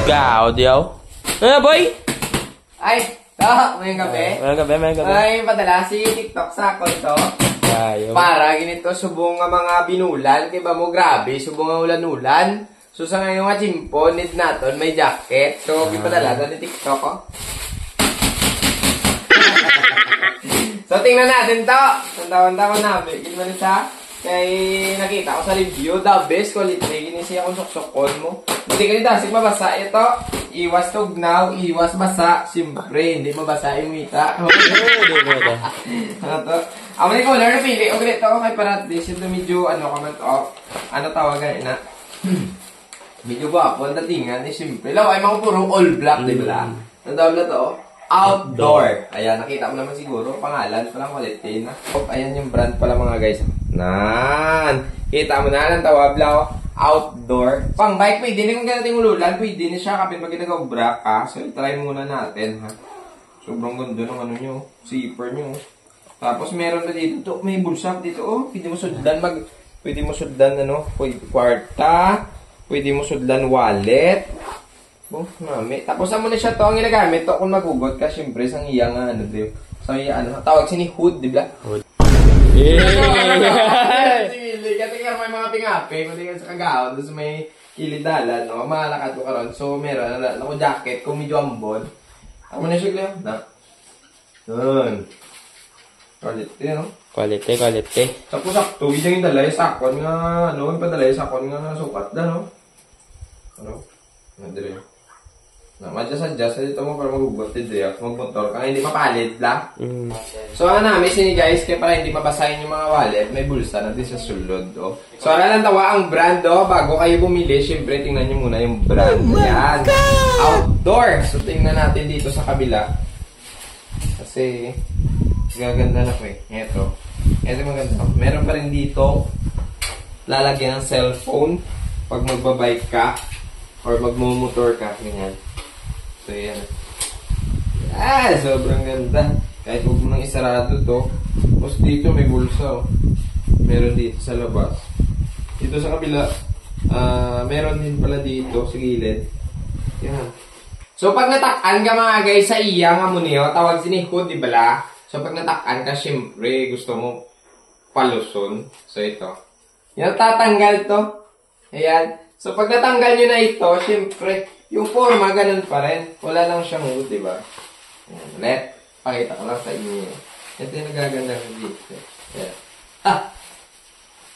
Gao, diyaw. Boy? Ay, mayang gabi. Mayang gabi. Ay, padala si TikTok sa ako ito. Para ganito, subong nga mga binulan. Kaya ba mo, grabe, subong nga ulan-ulan. So, sa ngayon nga chimpo, need natin, may jacket. So, ipadala doon ni TikTok, oh. So, tingnan natin to. Tanda-tanda ko namin. Ginawa sa kay nakita ko sa review, the best quality. Ginisi akong suksokon mo. Hindi ka dasig mabasa. Ito, iwas tugnaw, iwas basa. Siyempre, hindi mabasa yung mita. Ano to? Ako na yung color na pili. O ganito, kay parat this. Ito medyo, comment to. Ano tawagan na? Medyo gwapo, ang datingan. Siyempre, laway mga puro all black, di ba? Ang tawag na to, Outdoor. Ayan, nakita mo naman siguro. Pangalan pa lang quality na. Ayan yung brand pala mga guys. Nan! Kita mo na, ang tawag lang. Outdoor. Pang bike, pwede na kung ganating ululan. Pwede na siya kapit pag ginagaw-bra ka. So, try muna natin, ha. Sobrang ganda ng ano nyo. Zipper nyo. Tapos, meron na dito. To, may bulsa dito. Oh, pwede mo sudlan pwede mo sudlan, kwarta. Pwede mo sudlan wallet. Oh, mami. Tapos mo na siya to ang ginagamit to kung magugot ka syempre sang iyang sa iyang tawag sini hood, di ba? Hood. Kasi may mga pingape, kasi sa kagaon, tapos may kilidalan, no? Malakad ko karon. So meron ako jacket kung medyo ambon. Amo na siya lang, na. Yun. Quality, no? Quality. Tapos sakto, yung dalay sakon nga, yung padalay sakon nga sukat da, no? Madre. Adjust dito mo para magugot dito magmotor kaya hindi mapalit lang. So namin sini guys kaya para hindi mabasahin yung mga wallet may bulsa natin sa sulod. So lang tawa ang brand bago kayo bumili syempre tingnan nyo muna yung brand. Yan. Outdoor. So tingnan natin dito sa kabila kasi gaganda na ko Ito maganda. Meron pa rin dito lalagyan ng cellphone pag magbabike ka or magmumotor ka ganyan. So, yan. Sobrang ganda. Kahit huwag mo nang isarado to. Tapos dito may bulsa, Meron dito sa labas. Dito sa kabila, meron din pala dito sa gilid. Yan. So, pag natakan ka mga guys sa iya nga mo niyo, tawag sinihod, di ba? So, pag natakan ka, syempre, gusto mo paluson. So, ito. Yan, tatanggal to. Ayan. So, pag natanggal nyo na ito, syempre, yung forma, ganun pa rin. Wala lang siyang hood, diba? Ulit. Pakita ko lang sa inyo. Ito yung nagaganda ng dito.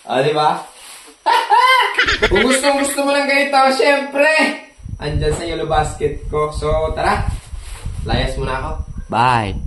Diba? Kung gusto mo ng ganito, syempre, andyan sa yellow basket ko. So, tara. Layas muna ako. Bye.